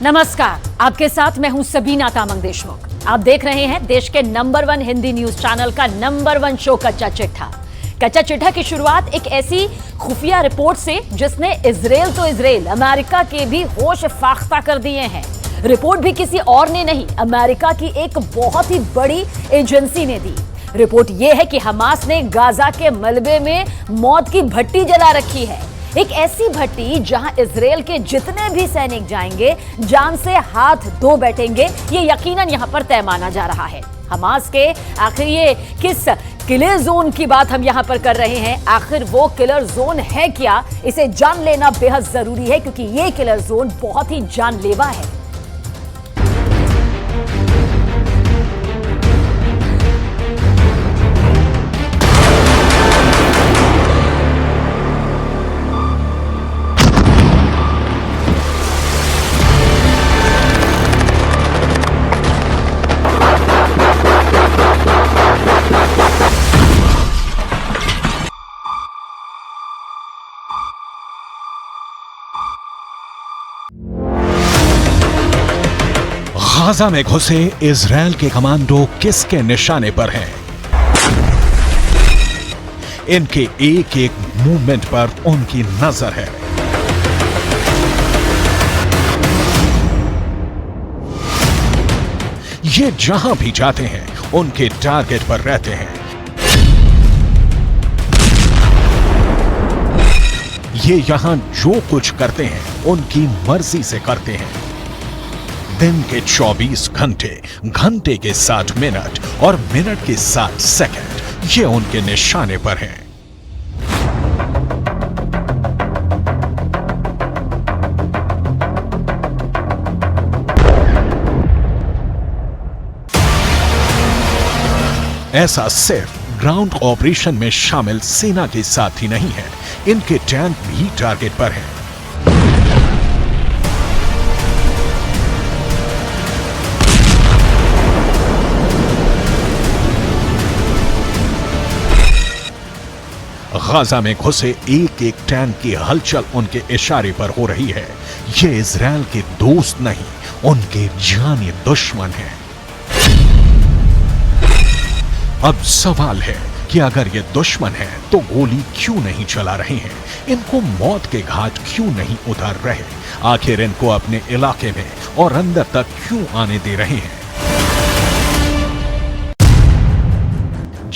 नमस्कार, आपके साथ मैं हूं सबीना तामंग देशमुख। आप देख रहे हैं देश के नंबर 1 हिंदी न्यूज चैनल का नंबर 1 शो कच्चा चिट्ठा। कच्चा चिट्ठा की शुरुआत एक ऐसी खुफिया रिपोर्ट से जिसने इजराइल अमेरिका के भी होश फाख्ता कर दिए हैं। रिपोर्ट भी किसी और ने नहीं, अमेरिका की एक बहुत ही बड़ी एजेंसी ने दी। रिपोर्ट यह है कि हमास ने गाजा के मलबे में मौत की भट्टी जला रखी है। एक ऐसी भट्टी जहां इजराइल के जितने भी सैनिक जाएंगे जान से हाथ धो बैठेंगे, ये यकीनन यहां पर तय माना जा रहा है। हमास के आखिर ये किस किलर जोन की बात हम यहां पर कर रहे हैं, आखिर वो किलर जोन है क्या, इसे जान लेना बेहद जरूरी है क्योंकि ये किलर जोन बहुत ही जानलेवा है। गाजा में घुसे इजराइल के कमांडो किसके निशाने पर हैं? इनके एक एक मूवमेंट पर उनकी नजर है। ये जहां भी जाते हैं उनके टारगेट पर रहते हैं। ये यहां जो कुछ करते हैं उनकी मर्जी से करते हैं। दिन के 24 घंटे, घंटे के 60 मिनट और मिनट के 60 सेकंड ये उनके निशाने पर हैं। ऐसा सिर्फ ग्राउंड ऑपरेशन में शामिल सेना के साथ ही नहीं है, इनके टैंक भी टारगेट पर हैं। गाजा में घुसे एक एक टैंक की हलचल उनके इशारे पर हो रही है। ये इजराइल के दोस्त नहीं, उनके जानी दुश्मन हैं। अब सवाल है कि अगर ये दुश्मन है तो गोली क्यों नहीं चला रहे हैं, इनको मौत के घाट क्यों नहीं उतार रहे, आखिर इनको अपने इलाके में और अंदर तक क्यों आने दे रहे हैं?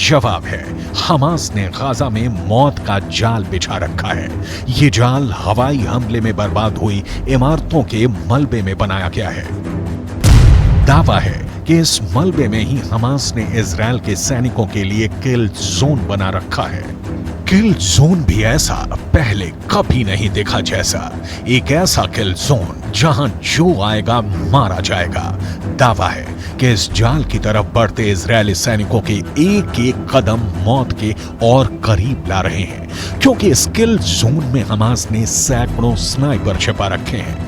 जवाब है, हमास ने गाजा में मौत का जाल बिछा रखा है। ये जाल हवाई हमले में बर्बाद हुई इमारतों के मलबे में बनाया गया है। दावा है कि इस मलबे में ही हमास ने इजराइल के सैनिकों के लिए किल जोन बना रखा है। किल जोन भी ऐसा पहले कभी नहीं देखा जैसा, एक ऐसा किल जोन जहां जो आएगा मारा जाएगा। दावा है कि इस जाल की तरफ बढ़ते इजरायली सैनिकों के एक एक कदम मौत के और करीब ला रहे हैं, क्योंकि इस किल जोन में हमास ने सैकड़ों स्नाइपर छिपा रखे हैं।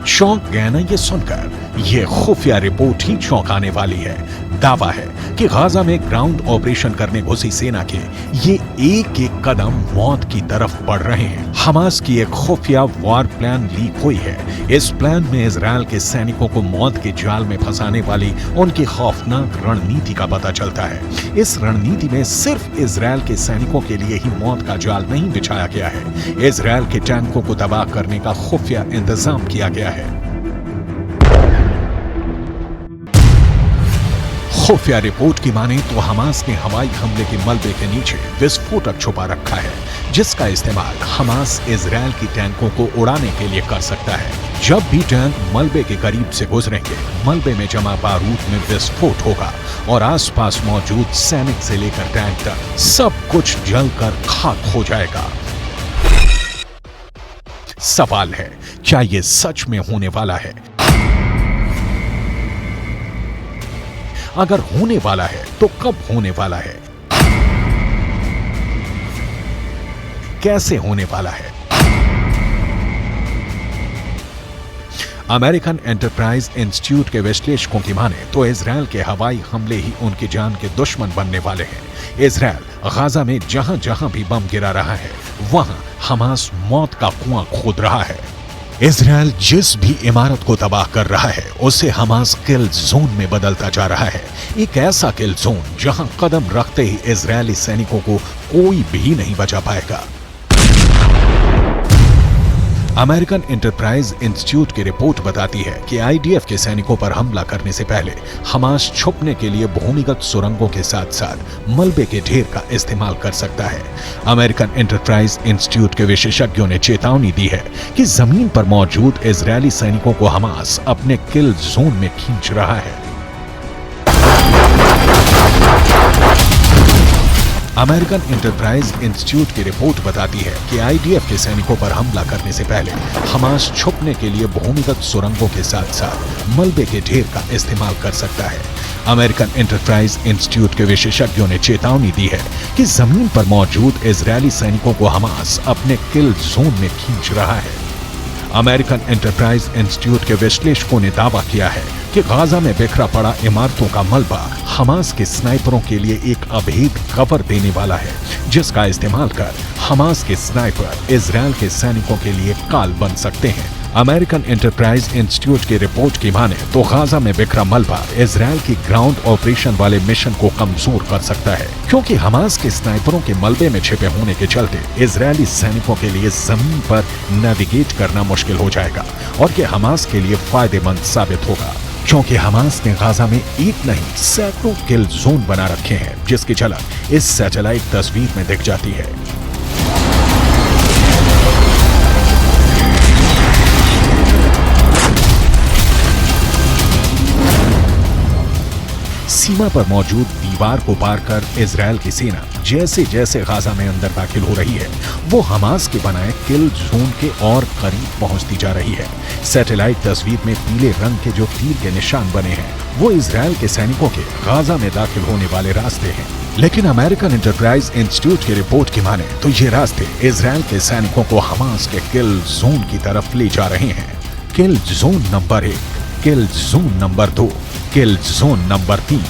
चौंक गए ना ये सुनकर? ये खुफिया रिपोर्ट ही चौंकाने वाली है। दावा है कि गाजा में ग्राउंड ऑपरेशन करने घुसी सेना के ये एक एक कदम मौत की तरफ बढ़ रहे हैं। हमास की एक खुफिया वॉर प्लान लीक हुई है। इस प्लान में इजराइल के सैनिकों को मौत के जाल में फंसाने वाली उनकी खौफनाक रणनीति का पता चलता है। इस रणनीति में सिर्फ इजराइल के सैनिकों के लिए ही मौत का जाल नहीं बिछाया गया है, इजराइल के टैंकों को तबाह करने का खुफिया इंतजाम किया गया है। खुफिया रिपोर्ट की माने तो हमास ने हवाई हमले के मलबे के नीचे विस्फोटक छुपा रखा है, जिसका इस्तेमाल हमास इजराइल की टैंकों को उड़ाने के लिए कर सकता है। जब भी टैंक मलबे के करीब से गुजरेंगे, मलबे में जमा बारूद में विस्फोट होगा और आसपास मौजूद सैनिक से लेकर टैंक तक सब कुछ जलकर खाक हो जाएगा। सवाल है, क्या यह सच में होने वाला है? अगर होने वाला है तो कब होने वाला है? कैसे होने वाला है? अमेरिकन एंटरप्राइज इंस्टीट्यूट के विश्लेषकों की माने तो इजरायल के हवाई हमले ही उनकी जान के दुश्मन बनने वाले हैं। इजरायल गाजा में जहां जहां भी बम गिरा रहा है वहां हमास मौत का कुआं खोद रहा है। इजरायल जिस भी इमारत को तबाह कर रहा है उसे हमास किल जोन में बदलता जा रहा है। एक ऐसा किल जोन जहां कदम रखते ही इजरायली सैनिकों को कोई भी नहीं बचा पाएगा। अमेरिकन एंटरप्राइज इंस्टीट्यूट की रिपोर्ट बताती है कि आईडीएफ के सैनिकों पर हमला करने से पहले हमास छुपने के लिए भूमिगत सुरंगों के साथ साथ मलबे के ढेर का इस्तेमाल कर सकता है। अमेरिकन एंटरप्राइज इंस्टीट्यूट के विशेषज्ञों ने चेतावनी दी है कि जमीन पर मौजूद इजरायली सैनिकों को हमास अपने किल जोन में खींच रहा है। अमेरिकन एंटरप्राइज इंस्टीट्यूट की रिपोर्ट बताती है कि आईडीएफ के सैनिकों पर हमला करने से पहले हमास छुपने के लिए भूमिगत सुरंगों के साथ साथ मलबे के ढेर का इस्तेमाल कर सकता है। अमेरिकन एंटरप्राइज इंस्टीट्यूट के विशेषज्ञों ने चेतावनी दी है कि जमीन पर मौजूद इजरायली सैनिकों को हमास अपने किल जोन में खींच रहा है। अमेरिकन एंटरप्राइज इंस्टीट्यूट के विश्लेषकों ने दावा किया है कि गाजा में बिखरा पड़ा इमारतों का मलबा हमास के स्नाइपरों के लिए एक अभेद कवर देने वाला है, जिसका इस्तेमाल कर हमास के स्नाइपर इजरायल के सैनिकों के लिए काल बन सकते हैं। अमेरिकन एंटरप्राइज इंस्टीट्यूट की रिपोर्ट की माने तो गाजा में बिखरा मलबा इजरायल की ग्राउंड ऑपरेशन वाले मिशन को कमजोर कर सकता है, क्योंकि हमास के स्नाइपरों के मलबे में छिपे होने के चलते इजरायली सैनिकों के लिए जमीन पर नेविगेट करना मुश्किल हो जाएगा और ये हमास के लिए फायदेमंद साबित होगा, क्योंकि हमास ने गाजा में एक नहीं सैकड़ों किल जोन बना रखे हैं, जिसकी झलक इस सैटेलाइट तस्वीर में दिख जाती है। सीमा पर मौजूद दीवार को पार कर इजरायल की सेना जैसे जैसे गाजा में अंदर दाखिल हो रही है वो हमास के बनाए किल जोन के और करीब पहुंचती जा रही है। सैटेलाइट तस्वीर में पीले रंग के जो तीर के निशान बने हैं वो इजरायल के सैनिकों के गाजा में दाखिल होने वाले रास्ते हैं, लेकिन अमेरिकन एंटरप्राइज इंस्टीट्यूट की रिपोर्ट की माने तो ये रास्ते इजरायल के सैनिकों को हमास के किल जोन की तरफ ले जा रहे हैं। किल जोन नंबर 1, किल जोन नंबर 2, किल जोन नंबर 3,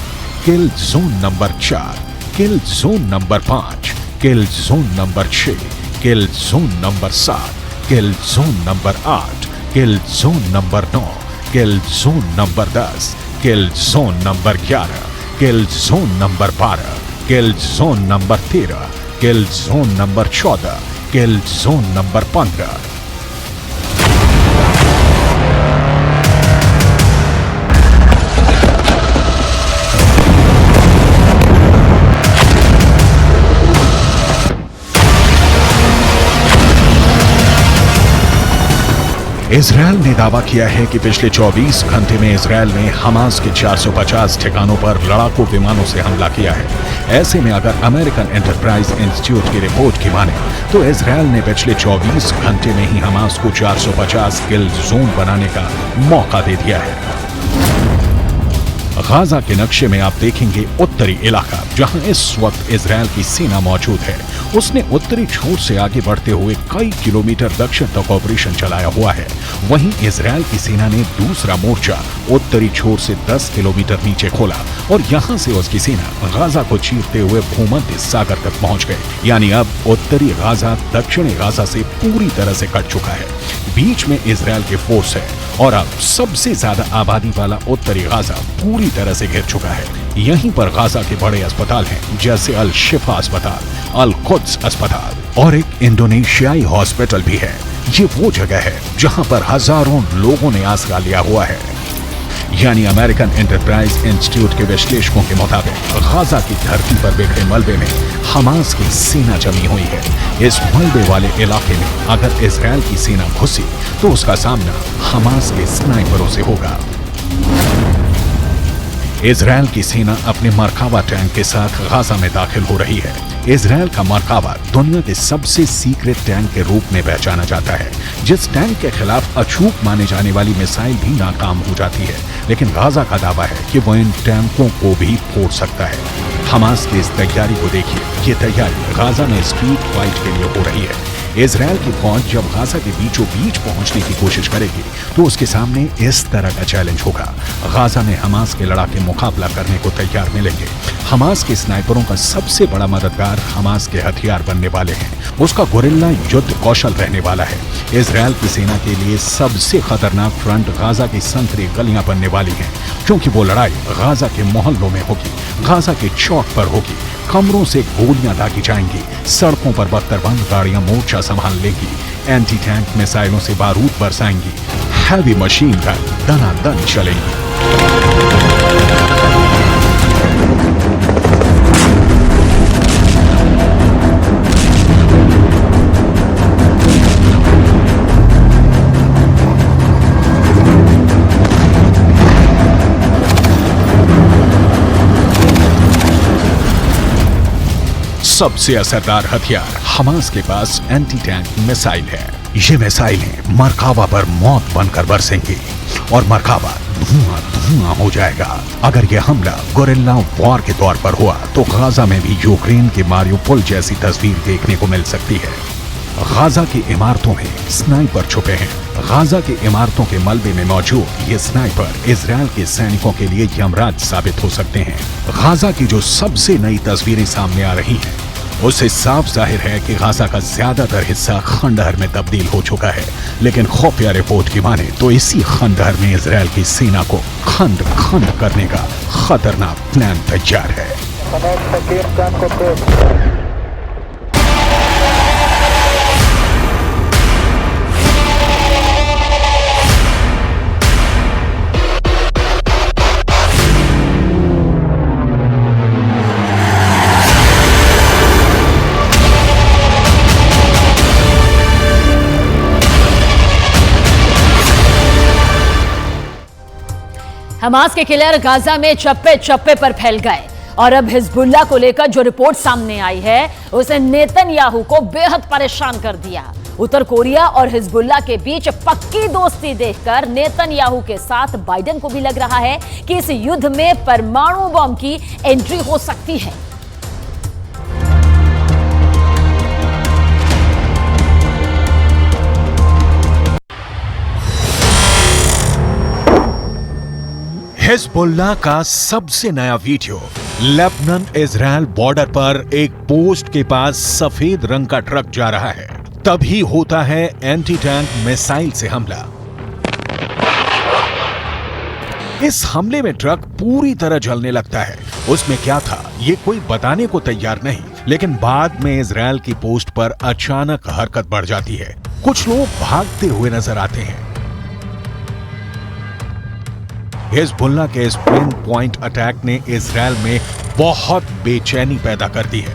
किल जोन नंबर 4, किल जोन नंबर 5, किल जोन नंबर 6, किल जोन नंबर 7, किल जोन नंबर 8, किल जोन नंबर 9, किल जोन नंबर 10, किल जोन नंबर 11, किल जोन नंबर 12, किल जोन नंबर 13, किल जोन नंबर 14, किल जोन नंबर 15। इजरायल ने दावा किया है कि पिछले 24 घंटे में Israel ने Hamas के 450 ठिकानों पर लड़ाकू विमानों से हमला किया है। ऐसे में अगर अमेरिकन एंटरप्राइज इंस्टीट्यूट की रिपोर्ट की माने तो इजरायल ने पिछले 24 घंटे में ही हमास को 450 किल जोन बनाने का मौका दे दिया है। गाजा के नक्शे में आप देखेंगे उत्तरी इलाका जहां इस वक्त इजरायल की सेना मौजूद है। उसने उत्तरी छोर से आगे बढ़ते हुए कई किलोमीटर दक्षिण तक ऑपरेशन चलाया हुआ है। वहीं इजरायल की सेना ने दूसरा मोर्चा उत्तरी छोर से 10 किलोमीटर नीचे खोला और यहां से उसकी सेना गाजा को चीरते हुए भूमध्य सागर तक पहुंच गई। यानी अब उत्तरी गाजा दक्षिणी गाजा से पूरी तरह से कट चुका है। बीच में इजरायल के फोर्स है और अब सबसे ज्यादा आबादी वाला उत्तरी गाजा पूरी तरह से घिर चुका है। यहीं पर गाजा के बड़े अस्पताल हैं जैसे अल शिफा अस्पताल, अल कुद्स अस्पताल और एक इंडोनेशियाई हॉस्पिटल भी है। ये वो जगह है जहां पर हजारों लोगों ने आसरा लिया हुआ है। यानी अमेरिकन एंटरप्राइज इंस्टीट्यूट के विश्लेषकों के मुताबिक गाजा की धरती पर बिखरे मलबे में हमास की सेना जमी हुई है। इस मलबे वाले इलाके में अगर इजरायल की सेना घुसी तो उसका सामना हमास के स्नाइपरों से होगा। इजरायल की सेना अपने मरकावा टैंक के साथ गाजा में दाखिल हो रही है। इजरायल का मरकावा दुनिया के सबसे सीक्रेट टैंक के रूप में पहचाना जाता है। जिस टैंक के खिलाफ अचूक माने जाने वाली मिसाइल भी नाकाम हो जाती है, लेकिन गाजा का दावा है कि वो इन टैंकों को भी फोड़ सकता है। हमास की इस तैयारी को देखिए। ये तैयारी गाजा में स्ट्रीट फाइट के लिए हो रही है। इजरायल की फौज जब गाजा के बीचों बीच पहुंचने की कोशिश करेगी तो उसके सामने इस तरह का चैलेंज होगा। गाजा में हमास के लड़ाके मुकाबला करने को तैयार मिलेंगे। हमास के स्नाइपरों का सबसे बड़ा मददगार हमास के हथियार बनने वाले हैं। उसका गोरिल्ला युद्ध कौशल रहने वाला है। इजरायल की सेना के लिए सबसे खतरनाक फ्रंट गाजा की संकरी गलियां बनने वाली हैं, क्योंकि वो लड़ाई गाजा के मोहल्लों में होगी, गाजा के चौक पर होगी। कमरों से गोलियां दागी जाएंगी, सड़कों पर बख्तरबंद गाड़ियां मोर्चा संभाल लेंगी, एंटी टैंक मिसाइलों से बारूद बरसाएंगी, हैवी मशीन गन दनादन चलेंगी। सबसे असरदार हथियार हमास के पास एंटी टैंक मिसाइल है। ये मिसाइलें मरकावा पर मौत बनकर बरसेंगी और मरकावा धुआं धुआं हो जाएगा। अगर यह हमला गोरिल्ला वॉर के तौर पर हुआ तो गाजा में भी यूक्रेन के मारियोपोल जैसी तस्वीर देखने को मिल सकती है। गाजा की इमारतों में स्नाइपर छुपे हैं। गाजा की इमारतों के मलबे में मौजूद ये स्नाइपर इजरायल के सैनिकों के लिए यमराज साबित हो सकते हैं। गाजा की जो सबसे नई तस्वीरें सामने आ रही हैं, उससे साफ जाहिर है कि गाजा का ज्यादातर हिस्सा खंडहर में तब्दील हो चुका है। लेकिन खुफिया रिपोर्ट की माने तो इसी खंडहर में इजरायल की सेना को खंड खंड करने का खतरनाक प्लान तैयार है। हमास के किलर गाजा में चप्पे चप्पे पर फैल गए और अब हिजबुल्लाह को लेकर जो रिपोर्ट सामने आई है उसे नेतन्याहू को बेहद परेशान कर दिया। उत्तर कोरिया और हिजबुल्लाह के बीच पक्की दोस्ती देखकर नेतन्याहू के साथ बाइडेन को भी लग रहा है कि इस युद्ध में परमाणु बम की एंट्री हो सकती है। हिजबुल्लाह का सबसे नया वीडियो। लेबनान इजरायल बॉर्डर पर एक पोस्ट के पास सफेद रंग का ट्रक जा रहा है। तभी होता है एंटी टैंक मिसाइल से हमला। इस हमले में ट्रक पूरी तरह जलने लगता है। उसमें क्या था ये कोई बताने को तैयार नहीं, लेकिन बाद में इजरायल की पोस्ट पर अचानक हरकत बढ़ जाती है। कुछ लोग भागते हुए नजर आते हैं। हिजबुल्लाह के इस पिन पॉइंट अटैक ने इजरायल में बहुत बेचैनी पैदा कर दी है।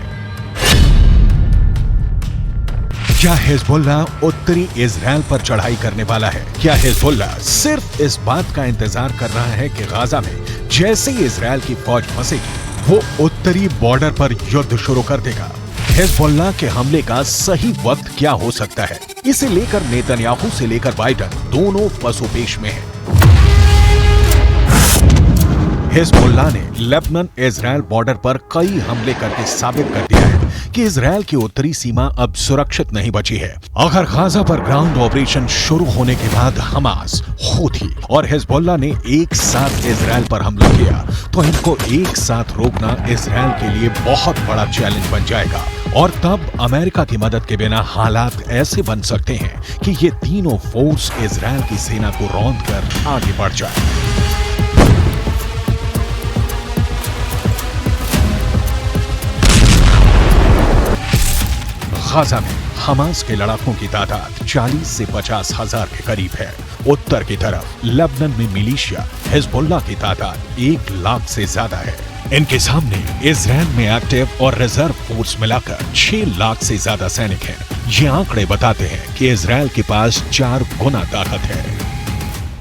क्या हिजबुल्लाह उत्तरी इजरायल पर चढ़ाई करने वाला है? क्या हिजबुल्लाह सिर्फ इस बात का इंतजार कर रहा है कि गाजा में जैसे ही इजरायल की फौज फंसेगी वो उत्तरी बॉर्डर पर युद्ध शुरू कर देगा? हिजबुल्लाह के हमले का सही वक्त क्या हो सकता है? इसे लेकर नेतन्याहू से लेकर बाइडेन दोनों पसोपेश में हैं। हिजबुल्लाह ने लेबनान इजरायल बॉर्डर पर कई हमले करके साबित कर दिया है कि इजरायल की उत्तरी सीमा अब सुरक्षित नहीं बची है। अगर गाजा पर ग्राउंड ऑपरेशन शुरू होने के बाद हमास, हूथी और हिजबुल्लाह ने एक साथ इजरायल पर हमला किया तो इनको एक साथ रोकना इजरायल के लिए बहुत बड़ा चैलेंज बन जाएगा। और तब अमेरिका की मदद के बिना हालात ऐसे बन सकते हैं कि ये तीनों फोर्स इजरायल की सेना को रौंद कर आगे बढ़ जाए। गाजा में हमास के लड़ाकों की तादाद 40 से 50 हजार के करीब है। उत्तर की तरफ लेबनान में मिलिशिया हिजबुल्लाह की तादाद 1 लाख से ज्यादा है। इनके सामने इजरायल में एक्टिव और रिजर्व फोर्स मिलाकर 6 लाख से ज्यादा सैनिक हैं। ये आंकड़े बताते हैं कि इजरायल के पास 4 गुना ताकत है।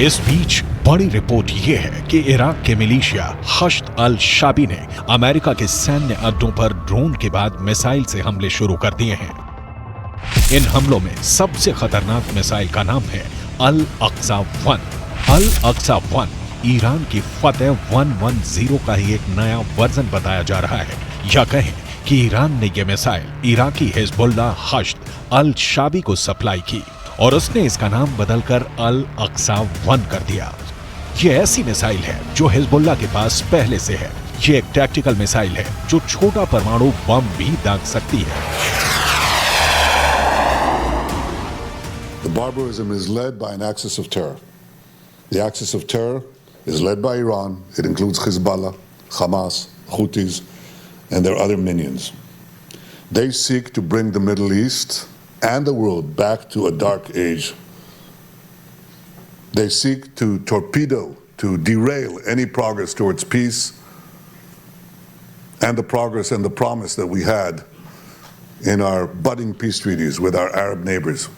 इस बीच बड़ी रिपोर्ट यह है कि इराक के मिलिशिया हश्द अल शाबी ने अमेरिका के सैन्य अड्डों पर ड्रोन के बाद मिसाइल से हमले शुरू कर दिए हैं। इन हमलों में सबसे खतरनाक मिसाइल का नाम है अल अक्सा 1। अल अक्सा 1 ईरान की फतेह 110 का ही एक नया वर्जन बताया जा रहा है, या कहें कि ईरान ने यह मिसाइल इराकी हिजबुल्लाह हश्द अल शाबी को सप्लाई की और उसने इसका नाम बदलकर अल अक्सा 1 कर दिया। ये ऐसी मिसाइल है जो हिजबुल्लाह के पास पहले से है। ये एक टैक्टिकल मिसाइल है जो छोटा परमाणु बम भी दाग सकती है। The barbarism is led by an axis of terror. The axis of terror is led by Iran. It includes Hezbollah, Hamas, Houthis, and their other minions. They seek to bring the Middle East and the world back to a dark age. They seek to torpedo, to derail any progress towards peace and the progress and the promise that we had in our budding peace treaties with our Arab neighbors.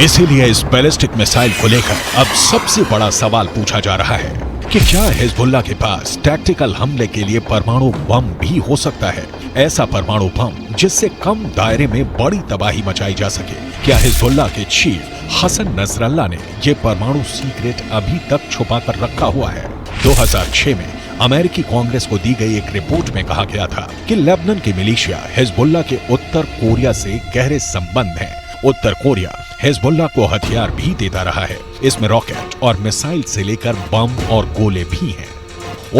इसीलिए इस ballistic missile को लेकर अब सबसे बड़ा सवाल पूछा जा रहा है कि क्या हिजबुल्लाह के पास टैक्टिकल हमले के लिए परमाणु बम भी हो सकता है, ऐसा परमाणु बम जिससे कम दायरे में बड़ी तबाही मचाई जा सके। क्या हिजबुल्लाह के चीफ हसन नसरल्लाह ने यह परमाणु सीक्रेट अभी तक छुपा कर रखा हुआ है? 2006 में अमेरिकी कांग्रेस को दी गई एक रिपोर्ट में कहा गया था कि लेबनान के मिलिशिया हिजबुल्लाह के उत्तर कोरिया से गहरे संबंध हैं। उत्तर कोरिया हिजबुल्लाह को हथियार भी देता रहा है। इसमें रॉकेट और मिसाइल से लेकर बम और गोले भी हैं।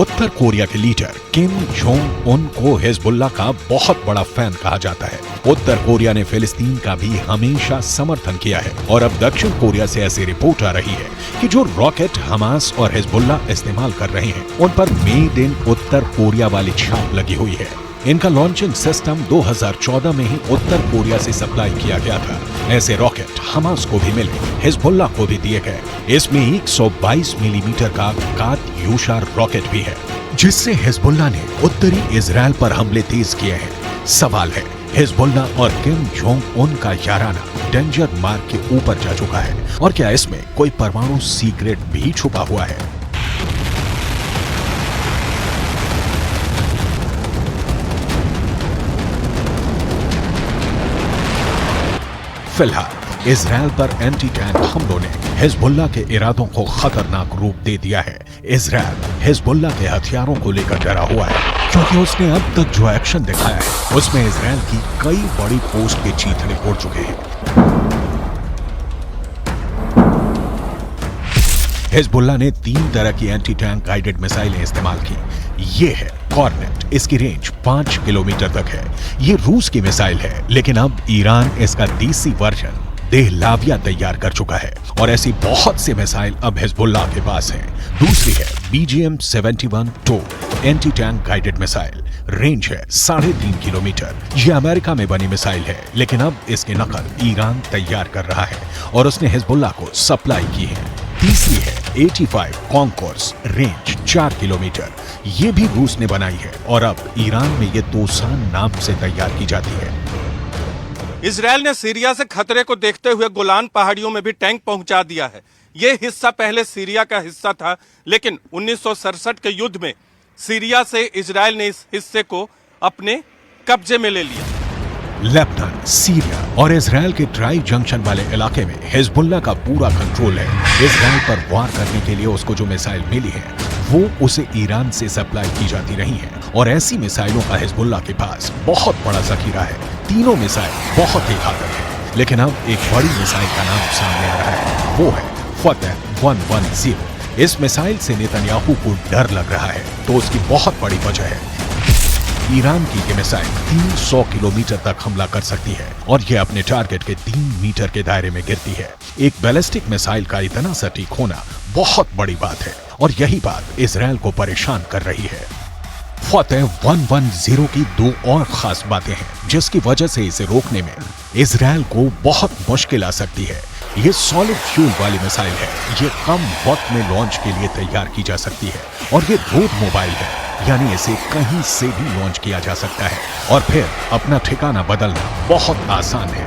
उत्तर कोरिया के लीडर किम जोंग उन को हिजबुल्लाह का बहुत बड़ा फैन कहा जाता है। उत्तर कोरिया ने फिलिस्तीन का भी हमेशा समर्थन किया है और अब दक्षिण कोरिया से ऐसी रिपोर्ट आ रही है कि जो रॉकेट हमास और हिजबुल्लाह इस्तेमाल कर रहे हैं उन पर मेड इन उत्तर कोरिया वाली छाप लगी हुई है। इनका लॉन्चिंग सिस्टम 2014 में ही उत्तर कोरिया से सप्लाई किया गया था। ऐसे रॉकेट हमास को भी मिले, हिजबुल्लाह को भी दिए गए। इसमें 122 मिलीमीटर का कात्यूशा रॉकेट भी है, जिससे हिजबुल्लाह ने उत्तरी इजराइल पर हमले तेज किए हैं। सवाल है, हिजबुल्लाह और किम जोंग उन का याराना डेंजर मार्क के ऊपर जा चुका है और क्या इसमें कोई परमाणु सीक्रेट भी छुपा हुआ है? फिलहाल इजराइल पर एंटी टैंक हमलों ने हिजबुल्लाह के इरादों को खतरनाक रूप दे दिया है। इजराइल हिजबुल्लाह के हथियारों को लेकर डरा हुआ है क्योंकि उसने अब तक जो एक्शन दिखाया है उसमें इजराइल की कई बड़ी पोस्ट के चीथड़े उड़ चुके हैं। हिजबुल्लाह ने 3 तरह की एंटी टैंक गाइडेड मिसाइलें इस्तेमाल की। ये है कॉर्नेट, इसकी रेंज 5 किलोमीटर तक है। ये रूस की मिसाइल है, लेकिन अब ईरान इसका देसी वर्जन देहलाविया तैयार कर चुका है और ऐसी बहुत सी मिसाइल अब हिजबुल्लाह के पास हैं। दूसरी है BGM-71-2 anti tank guided missile, range है 3.5 किलोमीटर। ये अमेरिका में बनी मिसाइल है, लेकिन अब इसकी नकल ईरान तैयार कर रहा है और उसने हिजबुल्लाह को सप्लाई की है। तीसरी है 85 कॉन्कोर्स, रेंज 4 किलोमीटर। ये भी रूस ने बनाई है और अब ईरान में ये दोसान नाम से तैयार की जाती है। इजराइल ने सीरिया से खतरे को देखते हुए गोलान पहाड़ियों में भी टैंक पहुंचा दिया है। ये हिस्सा पहले सीरिया का हिस्सा था, लेकिन 1967 के युद्ध में सीरिया से इजराइल ने इस हिस्से को अपने कब्जे में ले लिया। लेबनान, सीरिया और इजराइल के ट्राई जंक्शन वाले इलाके में हिजबुल्लाह का पूरा कंट्रोल है। इजराइल पर वार करने के लिए उसको जो मिसाइल मिली है वो उसे ईरान से सप्लाई की जाती रही है और ऐसी मिसाइलों का हिजबुल्लाह के पास बहुत बड़ा जखीरा है। तीनों मिसाइल बहुत ही घातक है, लेकिन अब एक बड़ी मिसाइल का नाम सामने आ रहा है, वो है फतेह 110। इस मिसाइल से नेतन्याहू को डर लग रहा है, तो उसकी बहुत बड़ी वजह है ईरान की ये मिसाइल 300 किलोमीटर तक हमला कर सकती है और ये अपने टारगेट के 3 मीटर के दायरे में गिरती है। एक बैलिस्टिक मिसाइल का इतना सटीक होना बहुत बड़ी बात है और यही बात इजराइल को परेशान कर रही है। फतेह 110 की 2 और खास बातें हैं जिसकी वजह से इसे रोकने में इजराइल को बहुत मुश्किल आ सकती है। ये सॉलिड फ्यूल वाली मिसाइल है, ये कम वक्त में लॉन्च के लिए तैयार की जा सकती है और ये रोड मोबाइल है, यानी इसे कहीं से भी लॉन्च किया जा सकता है और फिर अपना ठिकाना बदलना बहुत आसान है।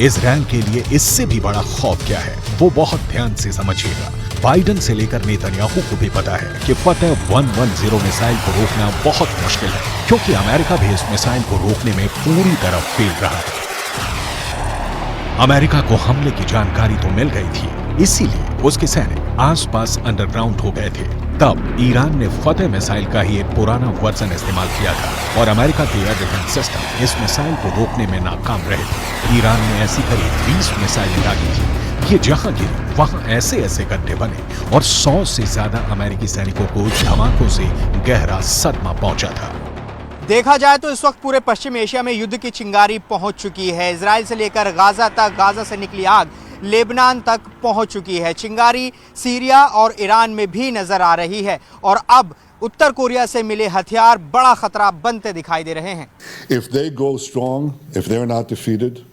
इजराइल के लिए इससे भी बड़ा खौफ क्या है, वो बहुत ध्यान से समझिएगा। बाइडेन से लेकर नेतन्याहू को भी पता है कि फतेह 110 मिसाइल को रोकना बहुत मुश्किल है, क्योंकि अमेरिका भी इस मिसाइल को रोकने में पूरी तरह फेल रहा है। अमेरिका को हमले की जानकारी तो मिल गई थी, इसीलिए उसके सैनिक आसपास अंडरग्राउंड हो गए थे। तब ईरान ने फतेह मिसाइल का ही एक पुराना वर्जन इस्तेमाल किया था और अमेरिका के एयर डिफेंस सिस्टम इस मिसाइल को रोकने में नाकाम रहे थे। ईरान ने ऐसी करीब 20 मिसाइलें दागी थी। ये जहां गिरी वहां ऐसे ऐसे गड्ढे बने और 100 से ज्यादा अमेरिकी सैनिकों को धमाकों से गहरा सदमा पहुंचा था। देखा जाए तो इस वक्त पूरे पश्चिम एशिया में युद्ध की चिंगारी पहुंच चुकी है। इजराइल से लेकर गाजा तक, गाजा से निकली आग लेबनान तक पहुंच चुकी है। चिंगारी सीरिया और ईरान में भी नजर आ रही है और अब उत्तर कोरिया से मिले हथियार बड़ा खतरा बनते दिखाई दे रहे हैं। If they go strong, if they're not defeated,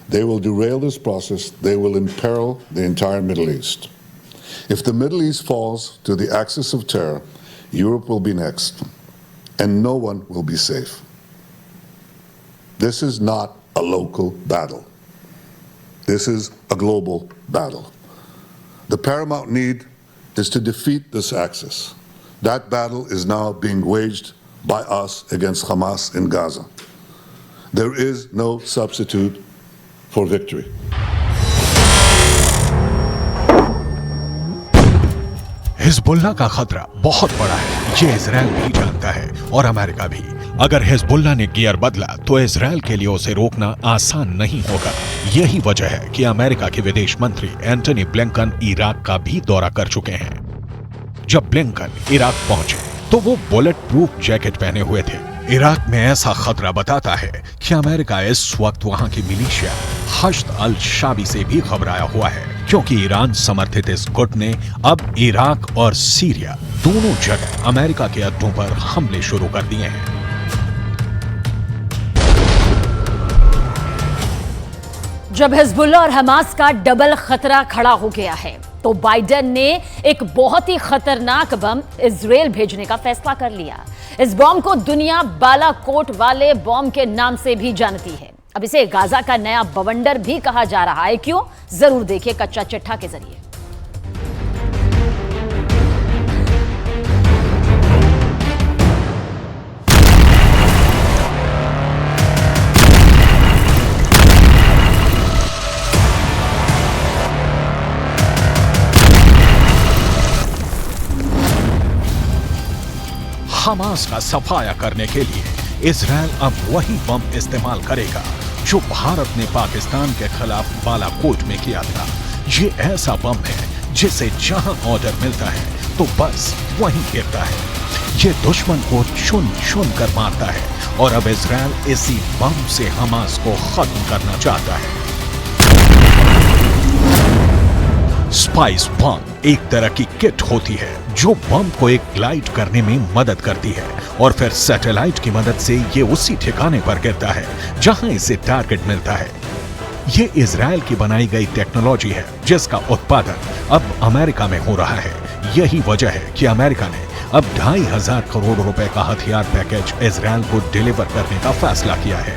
they will derail this process. They will imperil the entire Middle East. If the Middle East falls to the axis of terror, Europe will be next, and no one will be safe. This is not a local battle. This is a global battle. The paramount need is to defeat this axis. That battle is now being waged by us against Hamas in Gaza. There is no substitute for victory. Hezbollah का खतरा बहुत बड़ा है, ये Israel भी जानता है और अमेरिका भी। अगर हिजबुल्लाह ने गियर बदला तो इजराइल के लिए उसे रोकना आसान नहीं होगा। यही वजह है कि अमेरिका के विदेश मंत्री एंटनी ब्लिंकन इराक का भी दौरा कर चुके हैं। जब ब्लिंकन इराक पहुंचे तो वो बुलेट प्रूफ जैकेट पहने हुए थे। इराक में ऐसा खतरा बताता है कि अमेरिका इस वक्त वहां की मिलिशिया हश्द अल शाबी से भी घबराया हुआ है, क्योंकि ईरान समर्थित इस गुट ने अब इराक और सीरिया दोनों जगह अमेरिका के अड्डों पर हमले शुरू कर दिए हैं। जब हिजबुल्लाह और हमास का डबल खतरा खड़ा हो गया है तो बाइडेन ने एक बहुत ही खतरनाक बम इजराइल भेजने का फैसला कर लिया। इस बम को दुनिया बालाकोट वाले बम के नाम से भी जानती है। अब इसे गाजा का नया बवंडर भी कहा जा रहा है। क्यों? जरूर देखिए कच्चा चिट्ठा के जरिए। हमास का सफाया करने के लिए इजराइल अब वही बम इस्तेमाल करेगा जो भारत ने पाकिस्तान के खिलाफ बालाकोट में किया था। ये ऐसा बम है जिसे जहां ऑर्डर मिलता है तो बस वहीं गिरता है। ये दुश्मन को चुन चुन कर मारता है और अब इजराइल इसी बम से हमास को खत्म करना चाहता है। स्पाइस बम एक तरह की किट होती है जो बम को एक ग्लाइड करने में मदद करती है और फिर सैटेलाइट की मदद से ये उसी ठिकाने पर गिरता है जहां इसे टारगेट मिलता है। ये इजराइल की बनाई गई टेक्नोलॉजी है जिसका उत्पादन अब अमेरिका में हो रहा है। यही वजह है कि अमेरिका ने अब 2,500 करोड़ रुपए का हथियार पैकेज इजराइल को डिलीवर करने का फैसला किया है।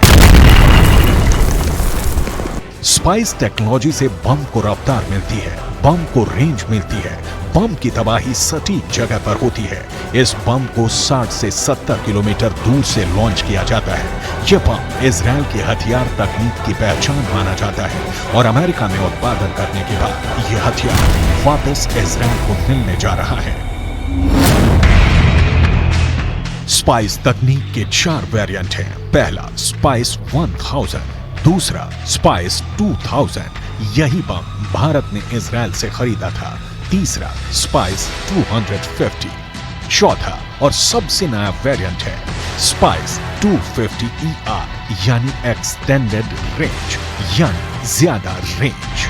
स्पाइस टेक्नोलॉजी से बम को रफ्तार मिलती है, बम को रेंज मिलती है, बम की तबाही सटीक जगह पर होती है। इस बम को 60 से 70 किलोमीटर दूर से लॉन्च किया जाता है। यह बम इजराइल की हथियार तकनीक की पहचान माना जाता है और अमेरिका में उत्पादन करने के बाद यह हथियार वापस इजराइल को मिलने जा रहा है। स्पाइस तकनीक के 4 वेरिएंट हैं। पहला स्पाइस 1000, दूसरा स्पाइस 2000, यही बम भारत ने इजराइल से खरीदा था। तीसरा स्पाइस 250, चौथा और सबसे नया वेरिएंट है स्पाइस 250ER यानी एक्सटेंडेड रेंज यानी ज्यादा रेंज।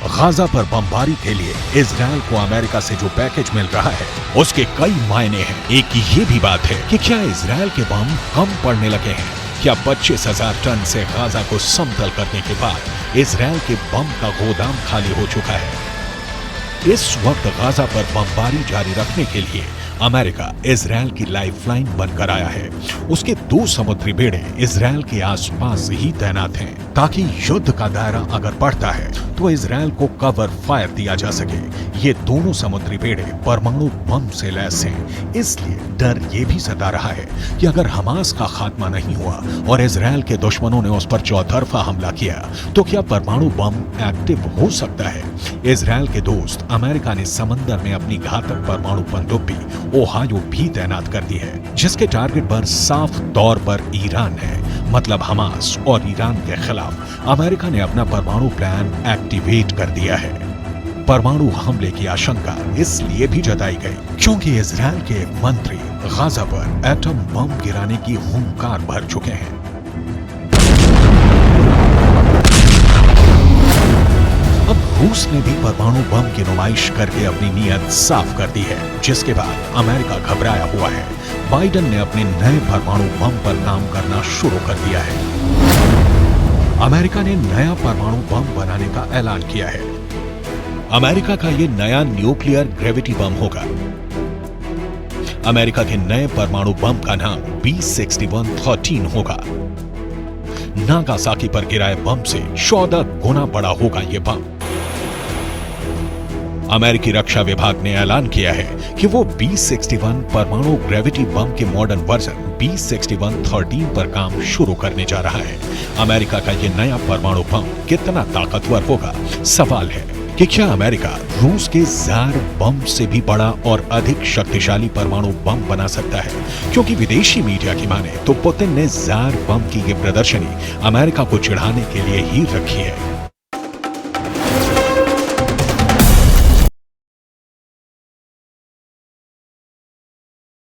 गाजा पर बमबारी के लिए इजराइल को अमेरिका से जो पैकेज मिल रहा है उसके कई मायने हैं। एक ये भी बात है कि क्या इजराइल के बम कम पड़ने लगे हैं? क्या 25,000 टन से गाजा को समतल करने के बाद इजराइल के बम का गोदाम खाली हो चुका है? इस वक्त गाजा पर बमबारी जारी रखने के लिए अमेरिका इजराइल की लाइफलाइन बनकर आया है। उसके 2 समुद्री बेड़े इजराइल के आसपास ही तैनात हैं ताकि युद्ध का दायरा अगर बढ़ता है तो इजराइल को कवर फायर दिया जा सके। ये दोनों समुद्री बेड़े परमाणु बम से लैस हैं, इसलिए डर ये भी सता रहा है कि अगर हमास का खात्मा नहीं हुआ और इजराइल के दुश्मनों ने उस पर चौतरफा हमला किया तो क्या परमाणु बम एक्टिव हो सकता है? इजराइल के दोस्त अमेरिका ने समंदर में अपनी घातक परमाणु पनडुब्बी ओहायो भी तैनात कर दी है, जिसके टारगेट पर साफ तौर पर ईरान है। मतलब हमास और ईरान के खिलाफ अमेरिका ने अपना परमाणु प्लान एक्टिवेट कर दिया है। परमाणु हमले की आशंका इसलिए भी जताई गई क्योंकि इजराइल के एक मंत्री गाजा पर एटम बम गिराने की हुंकार भर चुके हैं। अब रूस ने भी परमाणु बम की नुमाइश करके अपनी नीयत साफ कर दी है, जिसके बाद अमेरिका घबराया हुआ है। बाइडेन ने अपने नए परमाणु बम पर काम करना शुरू कर दिया है। अमेरिका ने नया परमाणु बम बनाने का ऐलान किया है। अमेरिका का ये नया न्यूक्लियर ग्रेविटी बम होगा। अमेरिका के नए परमाणु बम का नाम B6113 होगा। नागासाकी पर गिराए बम से 14 गुना बड़ा होगा ये बम। अमेरिकी रक्षा विभाग ने ऐलान किया है कि वो B61 परमाणु ग्रेविटी बम के मॉडर्न वर्जन B6113 पर काम शुरू करने जा रहा है। अमेरिका का ये नया परमाणु बम कितना ताकतवर होगा? सवाल है कि क्या अमेरिका रूस के जार बम से भी बड़ा और अधिक शक्तिशाली परमाणु बम बना सकता है? क्योंकि विदेशी मीडिया की माने तो पुतिन ने जार बम की ये प्रदर्शनी अमेरिका को चिढ़ाने के लिए ही रखी है।